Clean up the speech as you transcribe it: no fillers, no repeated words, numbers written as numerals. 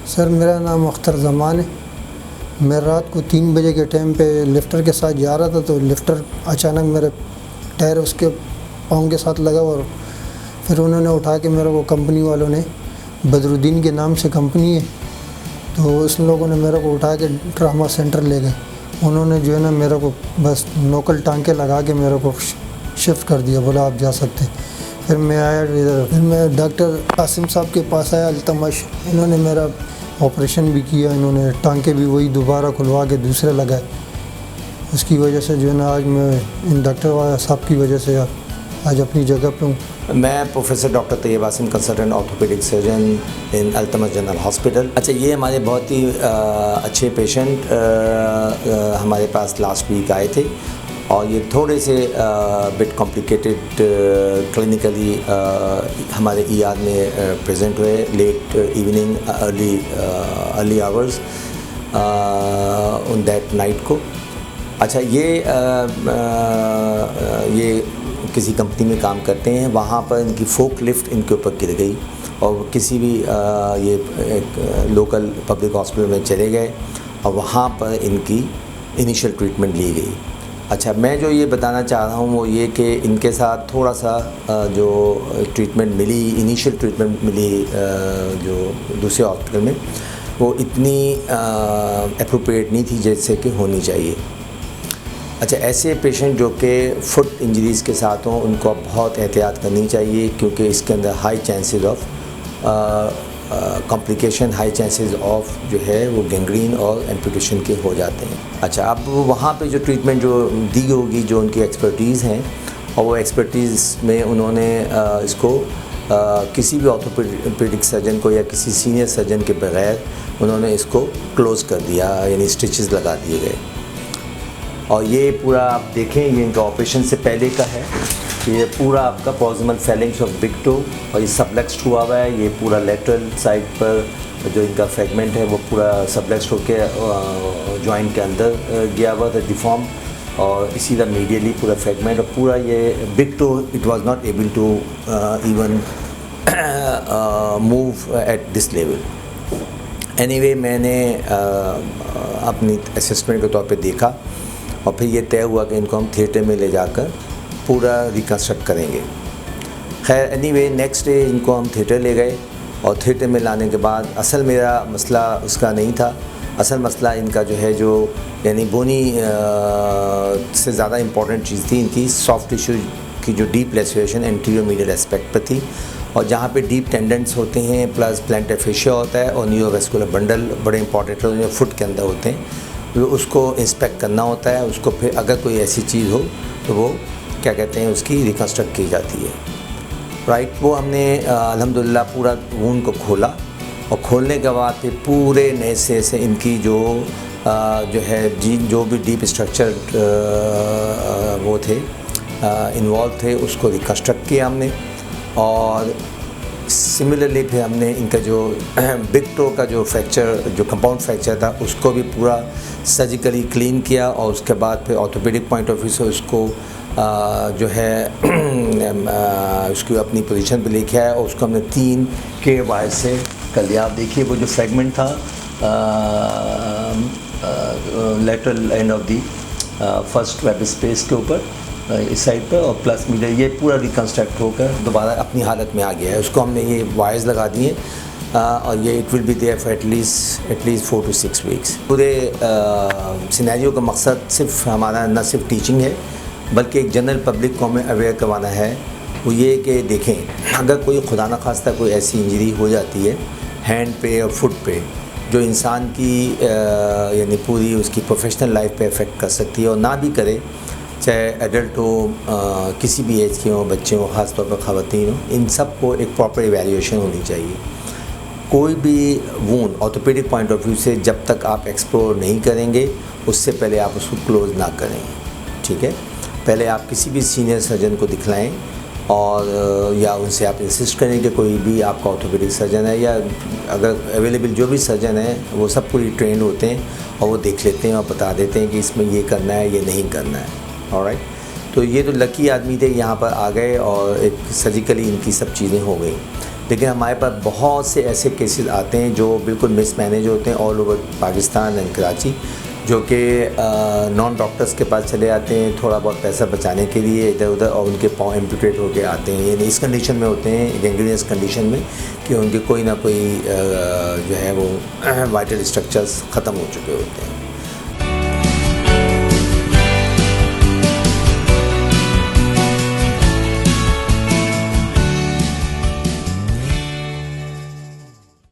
Sir मेरा नाम अख्तर ज़मान है। मैं रात को 3 बजे के टाइम पे लिफ्टर के साथ जा रहा था तो लिफ्टर अचानक मेरे टायर उसके पाँव के साथ लगा और फिर उन्होंने उठा के मेरे को कंपनी वालों ने, बदरुद्दीन के नाम से कंपनी है, तो उस लोगों ने मेरे को उठा के ट्रामा सेंटर ले गए। उन्होंने जो है ना मेरे को बस नोकल टांके लगा के मेरे को शिफ्ट कर दिया, बोला आप जा सकते। फिर मैं आया इधर, फिर मैं डॉक्टर कासिम साहब के पास आया अल्तमश। इन्होंने मेरा ऑपरेशन भी किया, इन्होंने टांके भी वही दोबारा खुलवा के दूसरे लगाए। उसकी वजह से जो है ना आज मैं इन डॉक्टर साहब की वजह से आज अपनी जगह पे हूँ। मैं professor doctor Tayyab Asim, consultant orthopaedic surgeon in Altamash general hospital. अच्छा, ये हमारे बहुत ही अच्छे पेशेंट हमारे पास लास्ट वीक आए थे और ये थोड़े से बिट कॉम्प्लिकेटेड क्लिनिकली हमारे ER में प्रेजेंट हुए late evening early hours on that night को। अच्छा, ये किसी कंपनी में काम करते हैं, वहाँ पर इनकी फोक लिफ्ट इनके ऊपर गिर गई और किसी भी ये एक लोकल पब्लिक हॉस्पिटल में चले गए और वहाँ पर इनकी इनिशियल ट्रीटमेंट ली गई। अच्छा, मैं जो ये बताना चाह रहा हूँ वो ये कि इनके साथ थोड़ा सा जो ट्रीटमेंट मिली, इनिशियल ट्रीटमेंट मिली जो दूसरे हॉस्पिटल में, वो इतनी एप्रोप्रिएट नहीं थी जैसे कि होनी चाहिए। अच्छा, ऐसे पेशेंट जो कि फुट इंजरीज़ के साथ हों उनको बहुत एहतियात करनी चाहिए, क्योंकि इसके अंदर high chances of complication, high chances of जो है वो गैंग्रीन और एम्पुटेशन के हो जाते हैं। अच्छा, अब वहाँ पे जो ट्रीटमेंट जो दी होगी, जो उनकी एक्सपर्टीज़ हैं, और वो एक्सपर्टीज़ में उन्होंने इसको किसी भी ऑर्थोपेडिक सर्जन को या किसी सीनियर सर्जन के बगैर उन्होंने इसको क्लोज़ कर दिया, यानी स्टिचेस लगा दिए गए। और ये पूरा आप देखें, ये इनका ऑपरेशन से पहले का है। ये पूरा आपका proximal Fehling's of big toe और ये सबलेक्स्ड हुआ हुआ है। ये पूरा लेटरल साइड पर जो इनका फ्रेगमेंट है वो पूरा सबलेक्स्ड होकर जॉइंट के अंदर गया हुआ था, डिफॉर्म, और इसी तरह मीडियली पूरा फ्रेगमेंट और पूरा ये big toe it was not able to even move at this level. Anyway, मैंने अपनी असेसमेंट के तौर पे देखा और फिर ये तय हुआ कि इनको हम थिएटर में ले जाकर पूरा रिकन्स्ट्रक्ट करेंगे। खैर, एनीवे, नेक्स्ट डे इनको हम थिएटर ले गए और थिएटर में लाने के बाद असल मेरा मसला उसका नहीं था। असल मसला इनका जो है, जो यानी बोनी से ज़्यादा इम्पॉर्टेंट चीज़ थी इनकी सॉफ्ट टिश्यू की जो deep laceration anterior medial aspect पर थी, और जहाँ पे डीप टेंडेंट्स होते हैं प्लस प्लांटर फेशिया होता है और न्यूरोवेस्कुलर बंडल बड़े इंपॉर्टेंट होते हैं, फुट के अंदर होते हैं, तो उसको इंस्पेक्ट करना होता है। उसको फिर अगर कोई ऐसी चीज़ हो तो वो क्या कहते हैं, उसकी रिकन्स्ट्रक्ट की जाती है, राइट। वो हमने अल्हम्दुलिल्लाह पूरा वूंड को खोला और खोलने के बाद फिर पूरे नए से इनकी जो है जो भी डीप स्ट्रक्चर वो थे इन्वॉल्व थे उसको रिकन्स्ट्रक्ट किया हमने। और सिमिलरली फिर हमने इनका जो बिग टो का जो फ्रैक्चर, जो कंपाउंड फ्रैक्चर था, उसको भी पूरा सर्जिकली क्लीन किया और उसके बाद फिर ऑर्थोपेडिक पॉइंट ऑफ व्यू से उसको जो है उसकी अपनी पोजीशन पे लेके आया और उसको हमने 3 के वायर से कर लिया। आप देखिए वो जो फ्रेगमेंट था lateral end of the first web space के ऊपर इस साइड पर और प्लस मीडिया, ये पूरा रिकन्स्ट्रक्ट होकर दोबारा अपनी हालत में आ गया है। उसको हमने ये वायर्स लगा दिए और ये it will be there for atleast 4 to 6 weeks. पूरे सिनेरियो का मकसद सिर्फ हमारा न सिर्फ टीचिंग है बल्कि एक जनरल पब्लिक को हमें अवेयर करवाना है। वो ये कि देखें, अगर कोई खुदा न खास्ता कोई ऐसी इंजरी हो जाती है हैंड पे और फुट पे जो इंसान की यानी पूरी उसकी प्रोफेशनल लाइफ पे अफेक्ट कर सकती है, और ना भी करे, चाहे एडल्ट हो, किसी भी एज के हो, बच्चे हो, ख़ास तौर पर ख़वातीन हो, इन सब को एक प्रॉपर इवैल्यूएशन होनी चाहिए। कोई भी wound orthopaedic point of view से जब तक आप एक्सप्लोर नहीं करेंगे उससे पहले आप उसको क्लोज़ ना करें, ठीक है। पहले आप किसी भी सीनियर सर्जन को दिखलाएं और या उनसे आप इंसिस्ट करें कि कोई भी आपका ऑर्थोपेडिक सर्जन है, या अगर अवेलेबल जो भी सर्जन है वो सब पूरी ट्रेंड होते हैं और वो देख लेते हैं और बता देते हैं कि इसमें ये करना है, ये नहीं करना है, ऑलराइट। तो ये तो लकी आदमी थे, यहाँ पर आ गए और एक सर्जिकली इनकी सब चीज़ें हो गई। लेकिन हमारे पास बहुत से ऐसे केसेस आते हैं जो बिल्कुल मिसमैनेज होते हैं all over Pakistan and Karachi, जो कि नॉन डॉक्टर्स के पास चले आते हैं थोड़ा बहुत पैसा बचाने के लिए इधर उधर, और उनके पाँव एम्पुटेट होकर आते हैं, यानी इस कंडीशन में होते हैं, गैंग्रीनियस कंडीशन में, कि उनके कोई ना कोई जो है वो वाइटल स्ट्रक्चर्स ख़त्म हो चुके होते हैं।